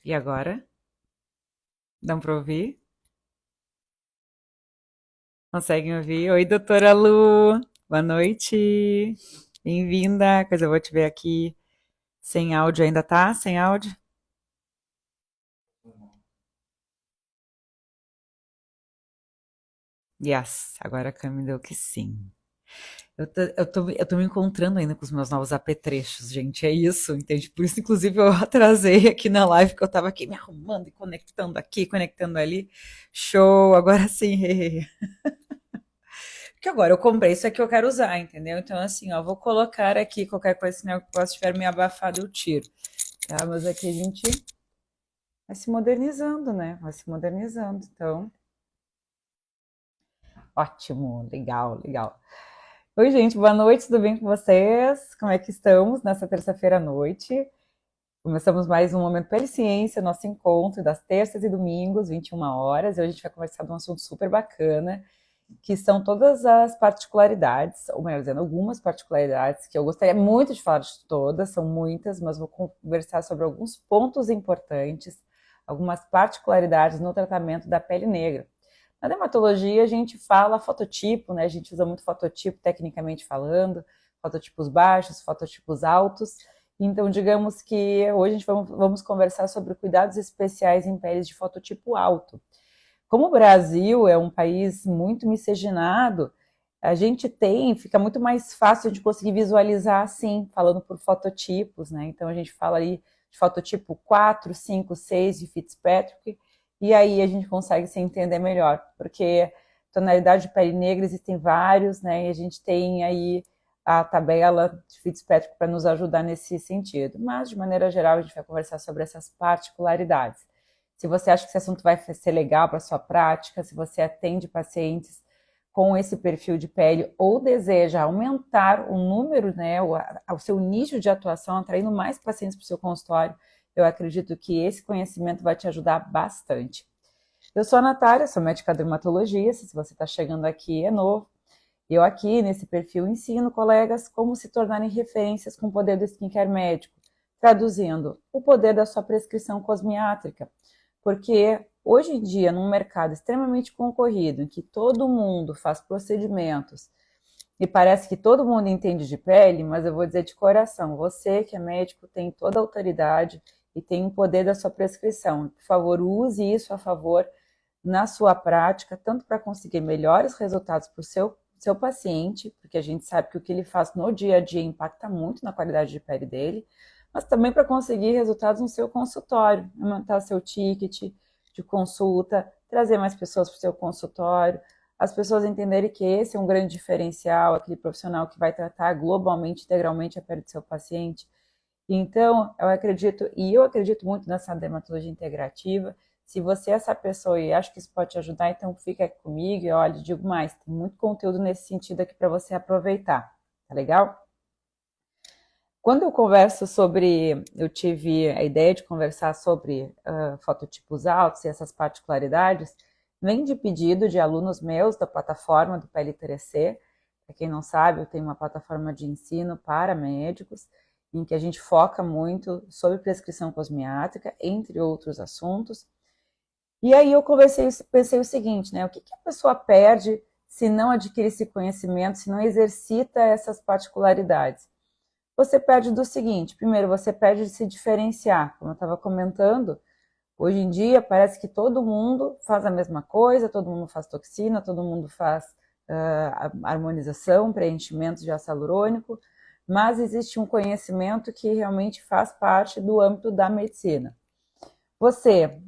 E agora? Dá pra ouvir? Conseguem ouvir? Oi, doutora Lu. Boa noite. Bem-vinda. Pois eu vou te ver aqui sem áudio ainda, tá? Sem áudio? Yes. Agora a Cami deu que sim. Eu tô me encontrando ainda com os meus novos apetrechos, gente. É isso, entende? Por isso, inclusive, eu atrasei aqui na live, que eu tava aqui me arrumando e conectando aqui, conectando ali. Show, agora sim. Porque agora eu comprei isso aqui, eu quero usar, entendeu? Então, assim, ó, vou colocar aqui qualquer coisa, senão eu posso estiver me abafado, eu tiro. Tá? Mas aqui a gente vai se modernizando, né? Vai se modernizando. Então, ótimo, legal, legal. Oi, gente, boa noite, tudo bem com vocês? Como é que estamos nessa terça-feira à noite? Começamos mais um Momento Ciência, nosso encontro das terças e domingos, 21 horas. E hoje a gente vai conversar de um assunto super bacana, que são todas as particularidades, ou melhor dizendo, algumas particularidades que eu gostaria muito de falar de todas, são muitas, mas vou conversar sobre alguns pontos importantes, algumas particularidades no tratamento da pele negra. Na dermatologia, a gente fala fototipo, né? A gente usa muito fototipo, tecnicamente falando, fototipos baixos, fototipos altos. Então, digamos que hoje a gente vamos conversar sobre cuidados especiais em peles de fototipo alto. Como o Brasil é um país muito miscigenado, a gente fica muito mais fácil de conseguir visualizar assim, falando por fototipos, né? Então a gente fala aí de fototipo 4, 5, 6 de Fitzpatrick, e aí a gente consegue se entender melhor, porque tonalidade de pele negra existem vários, né? E a gente tem aí a tabela de Fitzpatrick para nos ajudar nesse sentido. Mas, de maneira geral, a gente vai conversar sobre essas particularidades. Se você acha que esse assunto vai ser legal para a sua prática, se você atende pacientes com esse perfil de pele ou deseja aumentar o número, né, o seu nicho de atuação, atraindo mais pacientes para o seu consultório, eu acredito que esse conhecimento vai te ajudar bastante. Eu sou a Natália, sou médica dermatologista, se você está chegando aqui é novo. Eu aqui nesse perfil ensino colegas como se tornarem referências com o poder do skincare médico, traduzindo o poder da sua prescrição cosmiátrica, porque hoje em dia, num mercado extremamente concorrido, em que todo mundo faz procedimentos e parece que todo mundo entende de pele, mas eu vou dizer de coração, você que é médico tem toda a autoridade e tem o poder da sua prescrição. Por favor, use isso a favor na sua prática, tanto para conseguir melhores resultados para o seu paciente, porque a gente sabe que o que ele faz no dia a dia impacta muito na qualidade de pele dele, mas também para conseguir resultados no seu consultório, aumentar o seu ticket de consulta, trazer mais pessoas para o seu consultório, as pessoas entenderem que esse é um grande diferencial, aquele profissional que vai tratar globalmente, integralmente a pele do seu paciente. Então, eu acredito muito nessa dermatologia integrativa. Se você é essa pessoa e acha que isso pode te ajudar, então fica aqui comigo e olha, digo mais, tem muito conteúdo nesse sentido aqui para você aproveitar, tá legal? Quando eu tive a ideia de conversar sobre fototipos altos e essas particularidades, vem de pedido de alunos meus da plataforma do PL3C. Para quem não sabe, eu tenho uma plataforma de ensino para médicos, em que a gente foca muito sobre prescrição cosmiátrica, entre outros assuntos. E aí eu pensei o seguinte, né? O que a pessoa perde se não adquire esse conhecimento, se não exercita essas particularidades? Você perde do seguinte: primeiro, você perde de se diferenciar. Como eu estava comentando, hoje em dia parece que todo mundo faz a mesma coisa, todo mundo faz toxina, todo mundo faz harmonização, preenchimento de ácido hialurônico, mas existe um conhecimento que realmente faz parte do âmbito da medicina. Você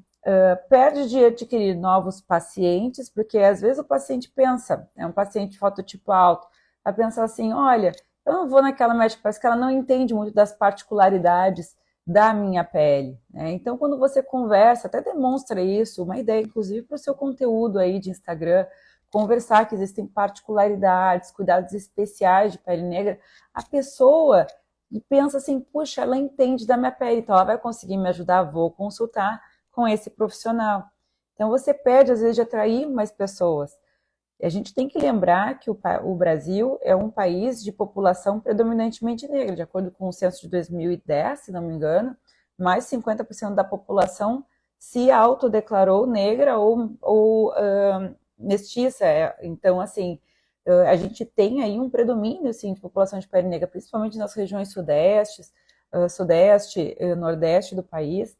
perde de adquirir novos pacientes, porque às vezes o paciente pensa, é um paciente de fototipo alto, vai pensar assim, olha, eu não vou naquela médica, parece que ela não entende muito das particularidades da minha pele, né? Então, quando você conversa, até demonstra isso, uma ideia, inclusive, para o seu conteúdo aí de Instagram, conversar que existem particularidades, cuidados especiais de pele negra, a pessoa pensa assim, puxa, ela entende da minha pele, então ela vai conseguir me ajudar, vou consultar com esse profissional. Então, você perde, às vezes, de atrair mais pessoas. A gente tem que lembrar que o Brasil é um país de população predominantemente negra, de acordo com o censo de 2010, se não me engano, mais de 50% da população se autodeclarou negra ou mestiça. Então, assim, a gente tem aí um predomínio, assim, de população de pele negra, principalmente nas regiões sudeste, nordeste do país.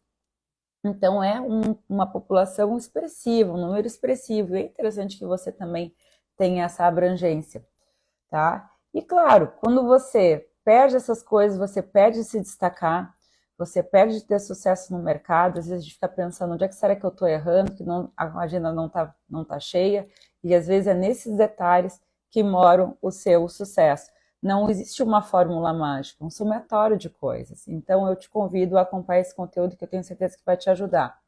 Então, é uma população expressiva, um número expressivo. E é interessante que você também tenha essa abrangência, tá? E, claro, quando você perde essas coisas, você perde de se destacar, você perde de ter sucesso no mercado, às vezes a gente fica pensando, onde é que será que eu estou errando, que a agenda não tá cheia, e às vezes é nesses detalhes que moram o seu sucesso. Não existe uma fórmula mágica, um somatório de coisas. Então, eu te convido a acompanhar esse conteúdo que eu tenho certeza que vai te ajudar.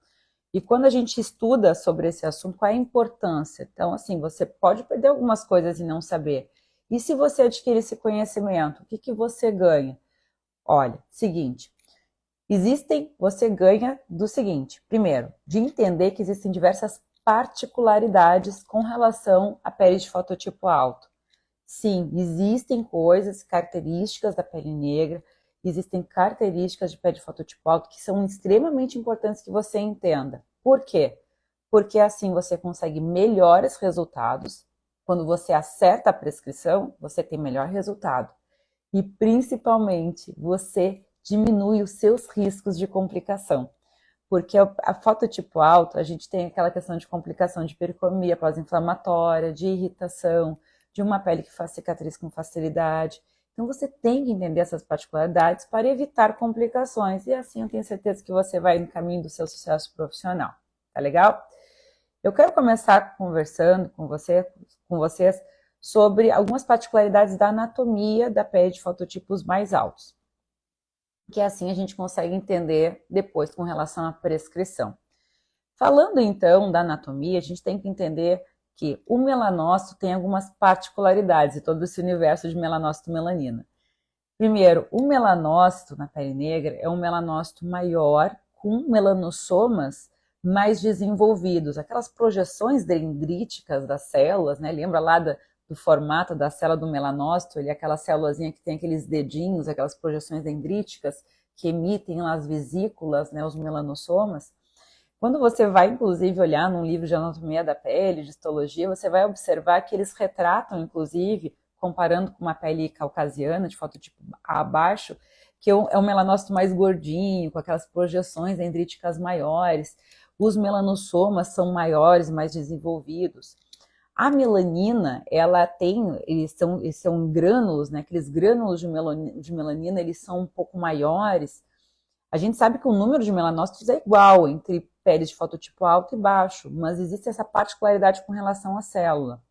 E quando a gente estuda sobre esse assunto, qual é a importância? Então, assim, você pode perder algumas coisas e não saber. E se você adquirir esse conhecimento, o que você ganha? Olha, seguinte, você ganha do seguinte, primeiro, de entender que existem diversas particularidades com relação à pele de fototipo alto. Sim, existem coisas, características da pele negra, existem características de pele de fototipo alto que são extremamente importantes que você entenda. Por quê? Porque assim você consegue melhores resultados. Quando você acerta a prescrição, você tem melhor resultado. E principalmente, você diminui os seus riscos de complicação. Porque a fototipo alto, a gente tem aquela questão de complicação de pericomia pós-inflamatória, de irritação, de uma pele que faz cicatriz com facilidade. Então você tem que entender essas particularidades para evitar complicações. E assim eu tenho certeza que você vai no caminho do seu sucesso profissional. Tá legal? Eu quero começar conversando com vocês sobre algumas particularidades da anatomia da pele de fototipos mais altos, que assim a gente consegue entender depois com relação à prescrição. Falando então da anatomia, a gente tem que entender que o melanócito tem algumas particularidades e todo esse universo de melanócito-melanina. Primeiro, o melanócito na pele negra é um melanócito maior, com melanossomas mais desenvolvidos, aquelas projeções dendríticas das células, né? Lembra lá do formato da célula do melanócito, ele é aquela célulazinha que tem aqueles dedinhos, aquelas projeções dendríticas que emitem lá as vesículas, né, os melanossomas. Quando você vai, inclusive, olhar num livro de anatomia da pele, de histologia, você vai observar que eles retratam, inclusive, comparando com uma pele caucasiana, de fototipo abaixo, que é um melanócito mais gordinho, com aquelas projeções dendríticas maiores. Os melanossomas são maiores, mais desenvolvidos. A melanina, eles são grânulos, né? Aqueles grânulos de melanina, eles são um pouco maiores. A gente sabe que o número de melanócitos é igual entre peles de fototipo alto e baixo, mas existe essa particularidade com relação à célula.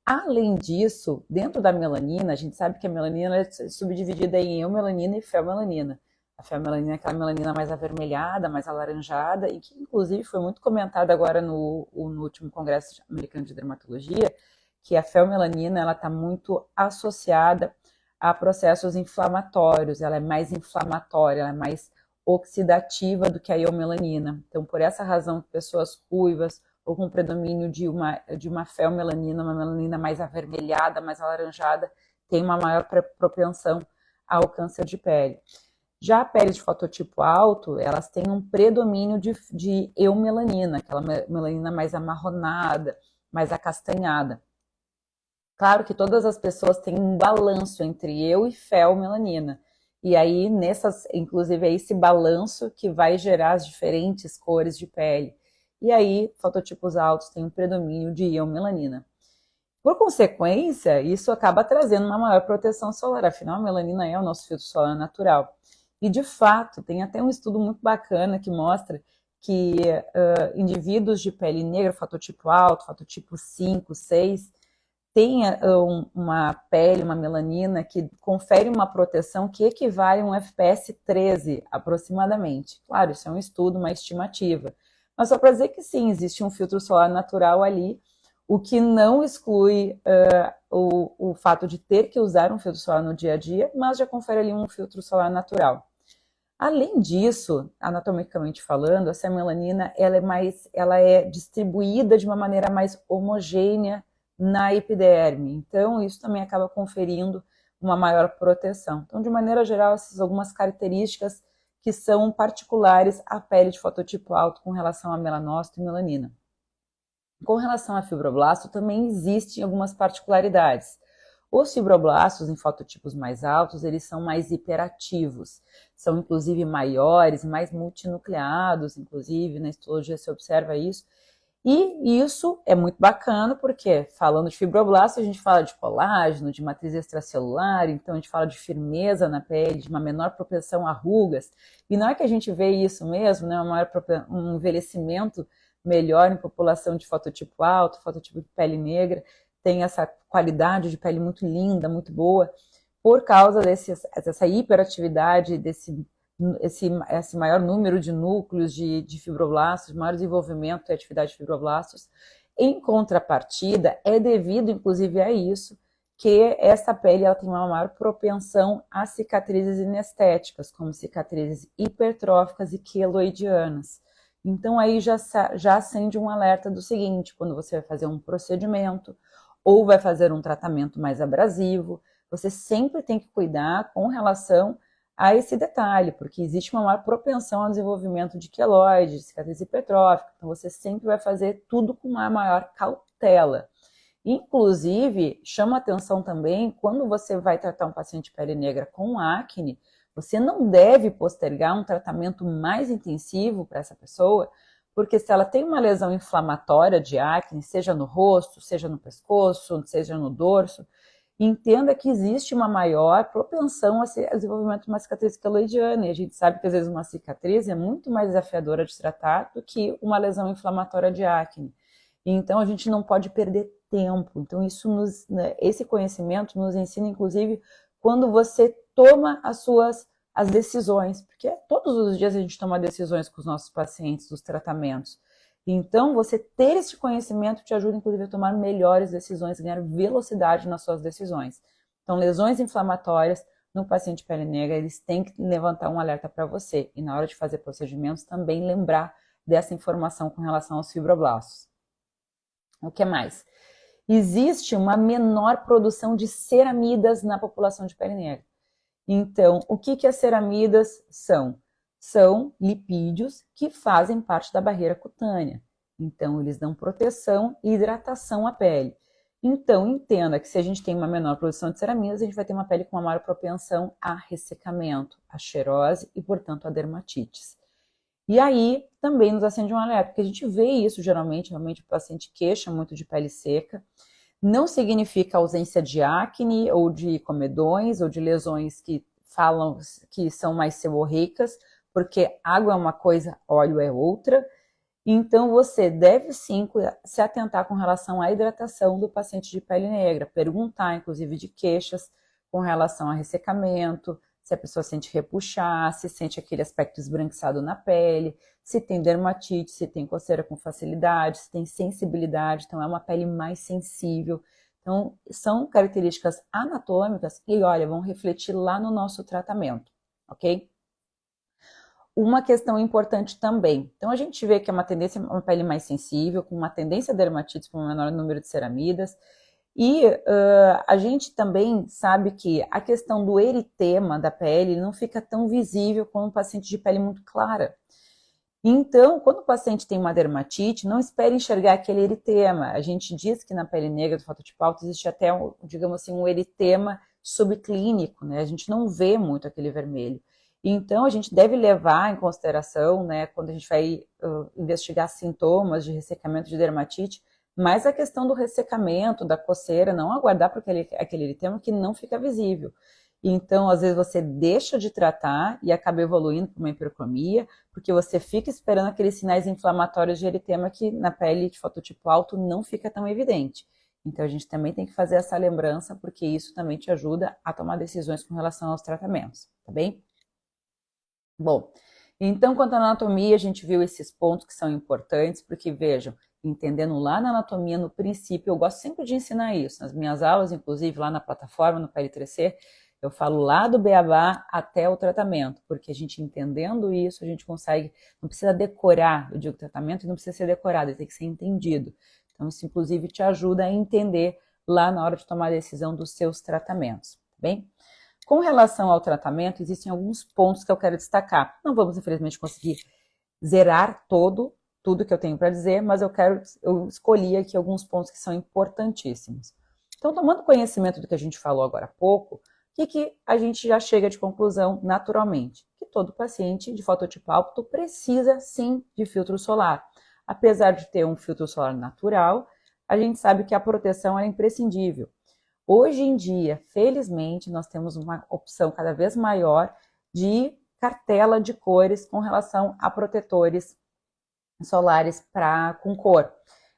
Além disso, dentro da melanina, a gente sabe que a melanina é subdividida em eumelanina e feomelanina. A feomelanina é aquela melanina mais avermelhada, mais alaranjada, e que inclusive foi muito comentada agora no último Congresso Americano de Dermatologia, que a feomelanina ela está muito associada a processos inflamatórios, ela é mais inflamatória, ela é mais oxidativa do que a eumelanina. Então, por essa razão, pessoas ruivas ou com predomínio de uma feomelanina, uma melanina mais avermelhada, mais alaranjada, tem uma maior propensão ao câncer de pele. Já a pele de fototipo alto, elas têm um predomínio de eumelanina, aquela melanina mais amarronada, mais acastanhada. Claro que todas as pessoas têm um balanço entre eu e feomelanina. E aí, inclusive, é esse balanço que vai gerar as diferentes cores de pele. E aí, fototipos altos têm um predomínio de eumelanina. Por consequência, isso acaba trazendo uma maior proteção solar. Afinal, a melanina é o nosso filtro solar natural. E, de fato, tem até um estudo muito bacana que mostra que indivíduos de pele negra, fototipo alto, fototipo 5, 6, têm uma pele, uma melanina que confere uma proteção que equivale a um FPS 13, aproximadamente. Claro, isso é um estudo, uma estimativa. Mas só para dizer que sim, existe um filtro solar natural ali, o que não exclui o fato de ter que usar um filtro solar no dia a dia, mas já confere ali um filtro solar natural. Além disso, anatomicamente falando, essa melanina ela é distribuída de uma maneira mais homogênea na epiderme. Então, isso também acaba conferindo uma maior proteção. Então, de maneira geral, essas algumas características que são particulares à pele de fototipo alto com relação a melanócito e melanina. Com relação a fibroblasto, também existem algumas particularidades. Os fibroblastos em fototipos mais altos, eles são mais hiperativos, são inclusive maiores, mais multinucleados, inclusive na histologia se observa isso. E isso é muito bacana porque, falando de fibroblasto, a gente fala de colágeno, de matriz extracelular, então a gente fala de firmeza na pele, de uma menor propensão a rugas. E não é que a gente vê isso mesmo, né? Um envelhecimento melhor em população de fototipo alto, fototipo de pele negra, tem essa qualidade de pele muito linda, muito boa, por causa dessa hiperatividade, esse maior número de núcleos de fibroblastos, maior desenvolvimento e atividade de fibroblastos. Em contrapartida, é devido, inclusive, a isso, que essa pele ela tem uma maior propensão a cicatrizes inestéticas, como cicatrizes hipertróficas e queloidianas. Então, aí já acende um alerta do seguinte, quando você vai fazer um procedimento ou vai fazer um tratamento mais abrasivo, você sempre tem que cuidar com relação a esse detalhe, porque existe uma maior propensão ao desenvolvimento de queloide, de cicatriz hipertrófica, então você sempre vai fazer tudo com uma maior cautela. Inclusive, chama atenção também, quando você vai tratar um paciente de pele negra com acne, você não deve postergar um tratamento mais intensivo para essa pessoa, porque se ela tem uma lesão inflamatória de acne, seja no rosto, seja no pescoço, seja no dorso, entenda que existe uma maior propensão a desenvolvimento de uma cicatriz queloidiana, e a gente sabe que às vezes uma cicatriz é muito mais desafiadora de tratar do que uma lesão inflamatória de acne. Então a gente não pode perder tempo. Então esse conhecimento nos ensina, inclusive, quando você toma as decisões, porque todos os dias a gente toma decisões com os nossos pacientes dos tratamentos. Então, você ter esse conhecimento te ajuda, inclusive, a tomar melhores decisões, ganhar velocidade nas suas decisões. Então, lesões inflamatórias no paciente de pele negra, eles têm que levantar um alerta para você. E na hora de fazer procedimentos, também lembrar dessa informação com relação aos fibroblastos. O que mais? Existe uma menor produção de ceramidas na população de pele negra. Então, o que as ceramidas são? São lipídios que fazem parte da barreira cutânea. Então, eles dão proteção e hidratação à pele. Então, entenda que se a gente tem uma menor produção de ceramidas, a gente vai ter uma pele com uma maior propensão a ressecamento, a xerose e, portanto, a dermatites. E aí, também nos acende um alerta, porque a gente vê isso geralmente o paciente queixa muito de pele seca. Não significa ausência de acne ou de comedões ou de lesões que falam que são mais seborreicas, porque água é uma coisa, óleo é outra. Então, você deve sim se atentar com relação à hidratação do paciente de pele negra, perguntar, inclusive, de queixas com relação a ressecamento, se a pessoa sente repuxar, se sente aquele aspecto esbranquiçado na pele, se tem dermatite, se tem coceira com facilidade, se tem sensibilidade, então é uma pele mais sensível. Então, são características anatômicas e, olha, vão refletir lá no nosso tratamento, ok? Uma questão importante também. Então, a gente vê que é uma pele mais sensível, com uma tendência a dermatites por um menor número de ceramidas. E a gente também sabe que a questão do eritema da pele não fica tão visível como um paciente de pele muito clara. Então, quando o paciente tem uma dermatite, não espere enxergar aquele eritema. A gente diz que na pele negra do fototipo alto existe até, digamos assim, um eritema subclínico, né? A gente não vê muito aquele vermelho. Então, a gente deve levar em consideração, né, quando a gente vai investigar sintomas de ressecamento de dermatite, mais a questão do ressecamento, da coceira, não aguardar por aquele eritema que não fica visível. Então, às vezes você deixa de tratar e acaba evoluindo para uma hipercromia, porque você fica esperando aqueles sinais inflamatórios de eritema que na pele de fototipo alto não fica tão evidente. Então, a gente também tem que fazer essa lembrança, porque isso também te ajuda a tomar decisões com relação aos tratamentos, tá bem? Bom, então, quanto à anatomia, a gente viu esses pontos que são importantes, porque, vejam, entendendo lá na anatomia, no princípio, eu gosto sempre de ensinar isso, nas minhas aulas, inclusive lá na plataforma, no PL3C, eu falo lá do beabá até o tratamento, porque a gente entendendo isso, a gente consegue, não precisa decorar, eu digo tratamento, não precisa ser decorado, ele tem que ser entendido. Então, isso, inclusive, te ajuda a entender lá na hora de tomar a decisão dos seus tratamentos, tá bem? Com relação ao tratamento, existem alguns pontos que eu quero destacar. Não vamos, infelizmente, conseguir zerar tudo que eu tenho para dizer, mas eu escolhi aqui alguns pontos que são importantíssimos. Então, tomando conhecimento do que a gente falou agora há pouco, o que a gente já chega de conclusão naturalmente? Que todo paciente de fototipo alto precisa sim de filtro solar. Apesar de ter um filtro solar natural, a gente sabe que a proteção é imprescindível. Hoje em dia, felizmente, nós temos uma opção cada vez maior de cartela de cores com relação a protetores solares com cor.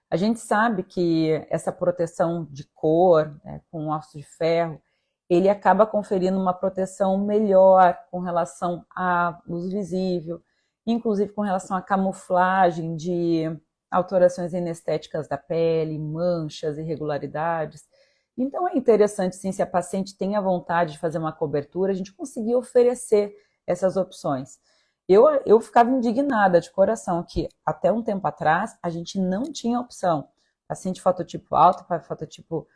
A gente sabe que essa proteção de cor, né, com óxido de ferro, ele acaba conferindo uma proteção melhor com relação à luz visível, inclusive com relação à camuflagem de alterações inestéticas da pele, manchas, irregularidades. Então é interessante, sim, se a paciente tem a vontade de fazer uma cobertura, a gente conseguir oferecer essas opções. Eu ficava indignada de coração que até um tempo atrás a gente não tinha opção. Paciente fototipo alto, fototipo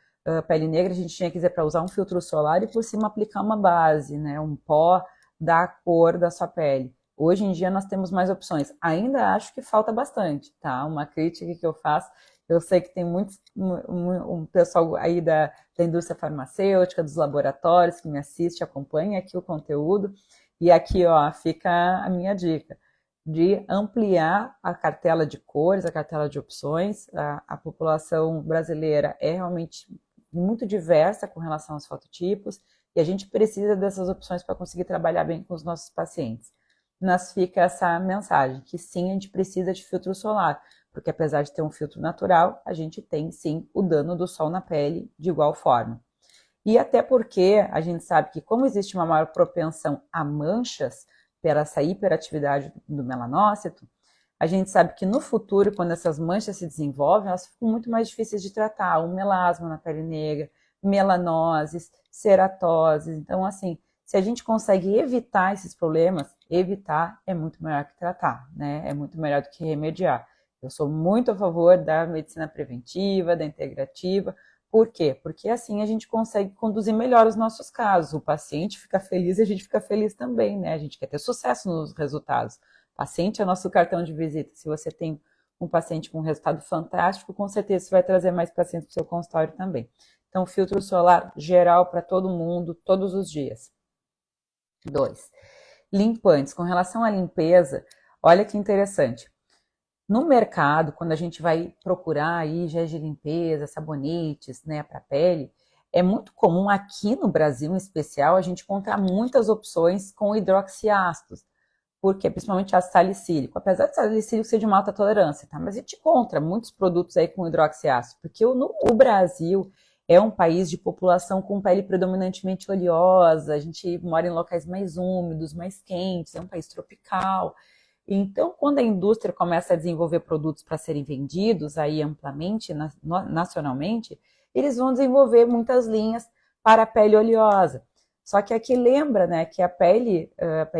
pele negra, a gente tinha que dizer para usar um filtro solar e por cima aplicar uma base, né, um pó da cor da sua pele. Hoje em dia nós temos mais opções. Ainda acho que falta bastante, tá? Uma crítica que eu faço. Eu sei que tem um pessoal aí da indústria farmacêutica, dos laboratórios que me assiste, acompanha aqui o conteúdo. E aqui, ó, fica a minha dica de ampliar a cartela de cores, a cartela de opções. A população brasileira é realmente muito diversa com relação aos fototipos e a gente precisa dessas opções para conseguir trabalhar bem com os nossos pacientes. Mas fica essa mensagem, que sim, a gente precisa de filtro solar, porque apesar de ter um filtro natural, a gente tem sim o dano do sol na pele de igual forma. E até porque a gente sabe que como existe uma maior propensão a manchas pela essa hiperatividade do melanócito, a gente sabe que no futuro, quando essas manchas se desenvolvem, elas ficam muito mais difíceis de tratar. Um melasma na pele negra, melanoses, ceratoses. Então, assim, se a gente consegue evitar esses problemas, evitar é muito melhor que tratar, né? É muito melhor do que remediar. Eu sou muito a favor da medicina preventiva, da integrativa. Por quê? Porque assim a gente consegue conduzir melhor os nossos casos. O paciente fica feliz e a gente fica feliz também, né? A gente quer ter sucesso nos resultados. O paciente é nosso cartão de visita. Se você tem um paciente com um resultado fantástico, com certeza você vai trazer mais pacientes para o seu consultório também. Então, filtro solar geral para todo mundo, todos os dias. 2. Limpantes. Com relação à limpeza, olha que interessante. No mercado, quando a gente vai procurar aí géis de limpeza, sabonetes, né, para pele, é muito comum aqui no Brasil, em especial, a gente encontrar muitas opções com hidroxiácidos, porque principalmente ácido salicílico, apesar de salicílico ser de uma alta tolerância, tá? Mas a gente encontra muitos produtos aí com hidroxiácido, porque o Brasil é um país de população com pele predominantemente oleosa, a gente mora em locais mais úmidos, mais quentes, é um país tropical. Então, quando a indústria começa a desenvolver produtos para serem vendidos aí amplamente, nacionalmente, eles vão desenvolver muitas linhas para a pele oleosa. Só que aqui lembra, né, que a pele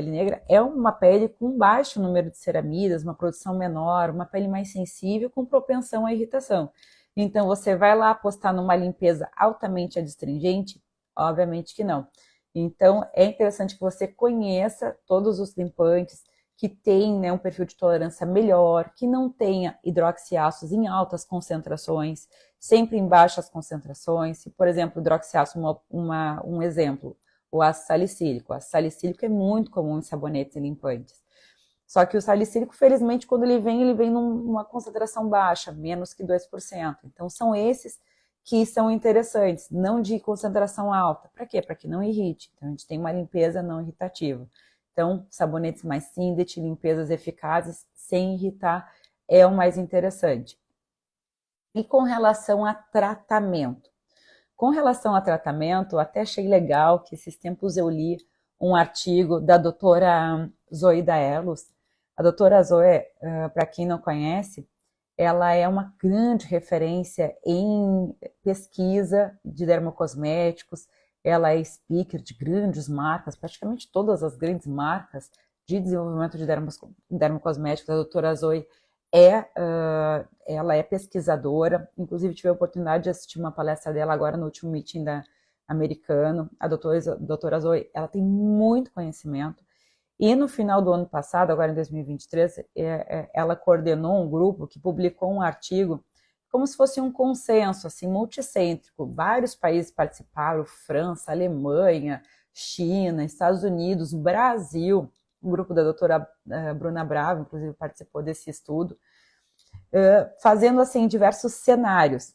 negra é uma pele com baixo número de ceramidas, uma produção menor, uma pele mais sensível com propensão à irritação. Então, você vai lá apostar numa limpeza altamente adstringente? Obviamente que não. Então, é interessante que você conheça todos os limpantes, que tem, né, um perfil de tolerância melhor, que não tenha hidroxiácidos em altas concentrações, sempre em baixas concentrações. Se, por exemplo, hidroxiácido, um exemplo, o ácido salicílico. O ácido salicílico é muito comum em sabonetes e limpantes. Só que o salicílico, felizmente, quando ele vem numa concentração baixa, menos que 2%. Então, são esses que são interessantes, não de concentração alta. Para quê? Para que não irrite. Então, a gente tem uma limpeza não irritativa. Então, sabonetes mais Sindet, limpezas eficazes, sem irritar, é o mais interessante. E com relação a tratamento? Com relação a tratamento, até achei legal que esses tempos eu li um artigo da doutora Zoe Daelos. A doutora Zoe, para quem não conhece, ela é uma grande referência em pesquisa de dermocosméticos, ela é speaker de grandes marcas, praticamente todas as grandes marcas de desenvolvimento de dermocosméticos. A doutora Zoe ela é pesquisadora, inclusive tive a oportunidade de assistir uma palestra dela agora no último meeting da americano. A doutora Zoe, ela tem muito conhecimento. E no final do ano passado, agora em 2023, ela coordenou um grupo que publicou um artigo como se fosse um consenso, assim, multicêntrico. Vários países participaram, França, Alemanha, China, Estados Unidos, Brasil. O grupo da doutora Bruna Bravo, inclusive, participou desse estudo, fazendo, assim, diversos cenários,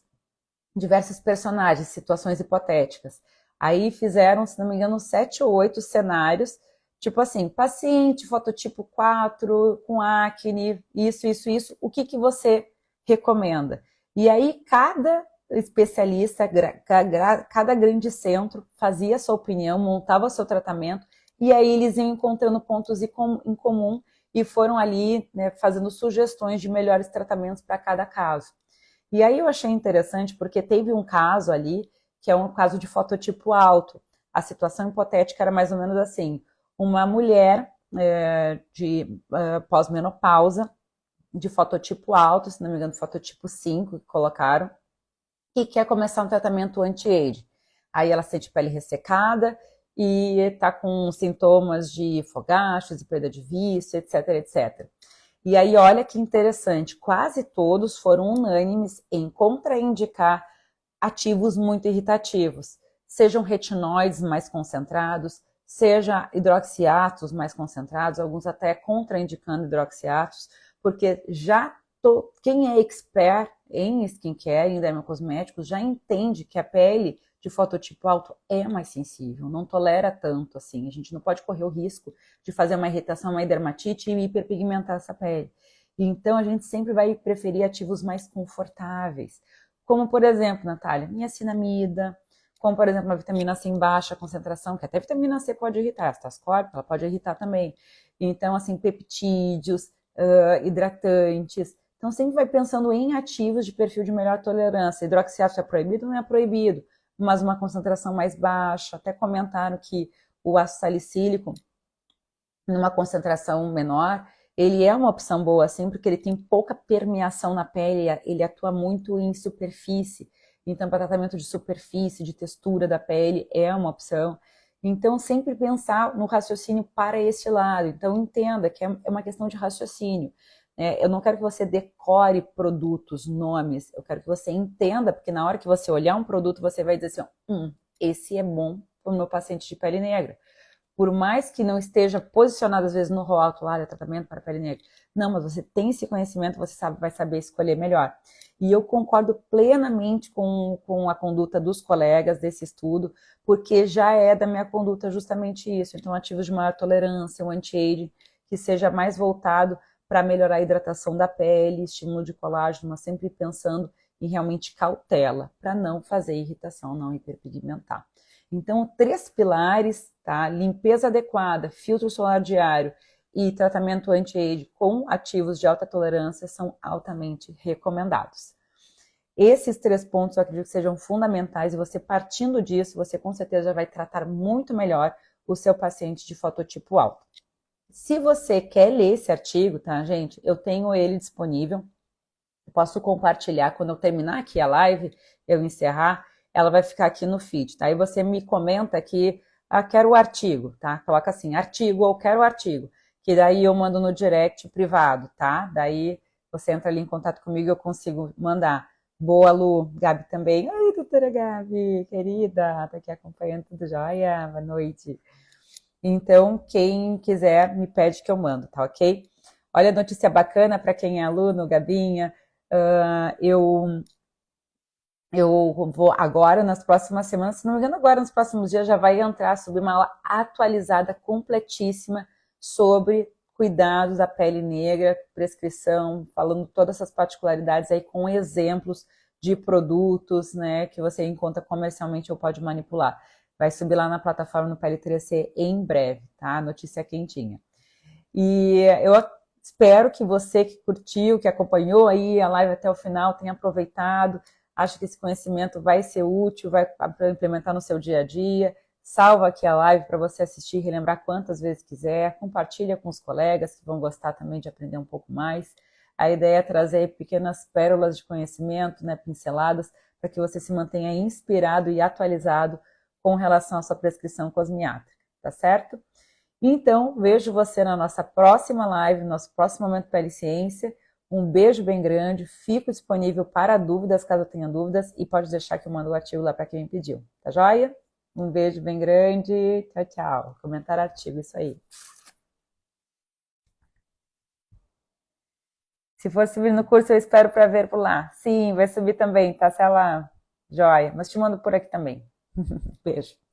diversos personagens, situações hipotéticas. Aí fizeram, se não me engano, 7 ou 8 cenários, tipo assim, paciente, fototipo 4, com acne, isso, o que você recomenda? E aí cada especialista, cada grande centro fazia a sua opinião, montava o seu tratamento, e aí eles iam encontrando pontos em comum e foram ali, né, fazendo sugestões de melhores tratamentos para cada caso. E aí eu achei interessante porque teve um caso ali, que é um caso de fototipo alto. A situação hipotética era mais ou menos assim: uma mulher de pós-menopausa, de fototipo alto, se não me engano, fototipo 5 que colocaram, e quer começar um tratamento anti-age. Aí ela sente pele ressecada e está com sintomas de fogachos, de perda de vista, etc, etc. E aí, olha que interessante, quase todos foram unânimes em contraindicar ativos muito irritativos, sejam retinóides mais concentrados, seja hidroxiatos mais concentrados, alguns até contraindicando hidroxiatos, porque quem é expert em skincare, em dermocosméticos, já entende que a pele de fototipo alto é mais sensível, não tolera tanto assim. A gente não pode correr o risco de fazer uma irritação, uma dermatite e hiperpigmentar essa pele. Então, a gente sempre vai preferir ativos mais confortáveis, como, por exemplo, Natália, niacinamida, como, por exemplo, uma vitamina C em baixa concentração, que até vitamina C pode irritar, ascorbic, ela pode irritar também. Então, assim, peptídeos, hidratantes. Então, sempre vai pensando em ativos de perfil de melhor tolerância. Hidroxiato é proibido? Não é proibido, mas uma concentração mais baixa. Até comentaram que o ácido salicílico, numa concentração menor, ele é uma opção boa, assim, porque ele tem pouca permeação na pele, ele atua muito em superfície. Então, para tratamento de superfície, de textura da pele, é uma opção. Então, sempre pensar no raciocínio para esse lado. Então, entenda que é uma questão de raciocínio. Eu não quero que você decore produtos, nomes. Eu quero que você entenda, porque na hora que você olhar um produto, você vai dizer assim, esse é bom para o meu paciente de pele negra. Por mais que não esteja posicionado, às vezes, no rótulo, tratamento para pele negra. Não, mas você tem esse conhecimento, você vai saber escolher melhor. E eu concordo plenamente com a conduta dos colegas desse estudo, porque já é da minha conduta justamente isso. Então, ativos de maior tolerância, um anti-aging, que seja mais voltado para melhorar a hidratação da pele, estímulo de colágeno, mas sempre pensando em realmente cautela, para não fazer irritação, não hiperpigmentar. Então, 3 pilares, tá? Limpeza adequada, filtro solar diário e tratamento anti-age com ativos de alta tolerância são altamente recomendados. Esses 3 pontos eu acredito que sejam fundamentais e você partindo disso, você com certeza já vai tratar muito melhor o seu paciente de fototipo alto. Se você quer ler esse artigo, tá, gente? Eu tenho ele disponível. Eu posso compartilhar quando eu terminar aqui a live, eu encerrar, ela vai ficar aqui no feed, tá? Aí você me comenta aqui, quero o artigo, tá? Coloca assim, artigo ou quero o artigo, que daí eu mando no direct privado, tá? Daí você entra ali em contato comigo e eu consigo mandar. Boa, Lu. Gabi também. Oi, doutora Gabi, querida, tá aqui acompanhando, tudo jóia? Boa noite. Então, quem quiser, me pede que eu mando, tá ok? Olha a notícia bacana para quem é aluno, Gabinha. Eu vou agora, nas próximas semanas, se não me engano, agora nos próximos dias já vai entrar sobre uma aula atualizada, completíssima, sobre cuidados da pele negra, prescrição, falando todas essas particularidades aí com exemplos de produtos, né, que você encontra comercialmente ou pode manipular. Vai subir lá na plataforma no PL3C em breve, tá? Notícia quentinha. E eu espero que você que curtiu, que acompanhou aí a live até o final, tenha aproveitado. Acho que esse conhecimento vai ser útil, vai implementar no seu dia a dia. Salva aqui a live para você assistir e relembrar quantas vezes quiser. Compartilha com os colegas que vão gostar também de aprender um pouco mais. A ideia é trazer pequenas pérolas de conhecimento, né, pinceladas, para que você se mantenha inspirado e atualizado com relação à sua prescrição cosmiátrica, tá certo? Então, vejo você na nossa próxima live, nosso próximo Momento Pele Ciência. Um beijo bem grande, fico disponível para dúvidas, caso tenha dúvidas, e pode deixar que eu mando o ativo lá para quem me pediu, tá joia? Um beijo bem grande, tchau, tchau. Comentário ativo, isso aí. Se for subir no curso, eu espero para ver por lá. Sim, vai subir também, tá, Cela? Joia. Mas te mando por aqui também. Beijo.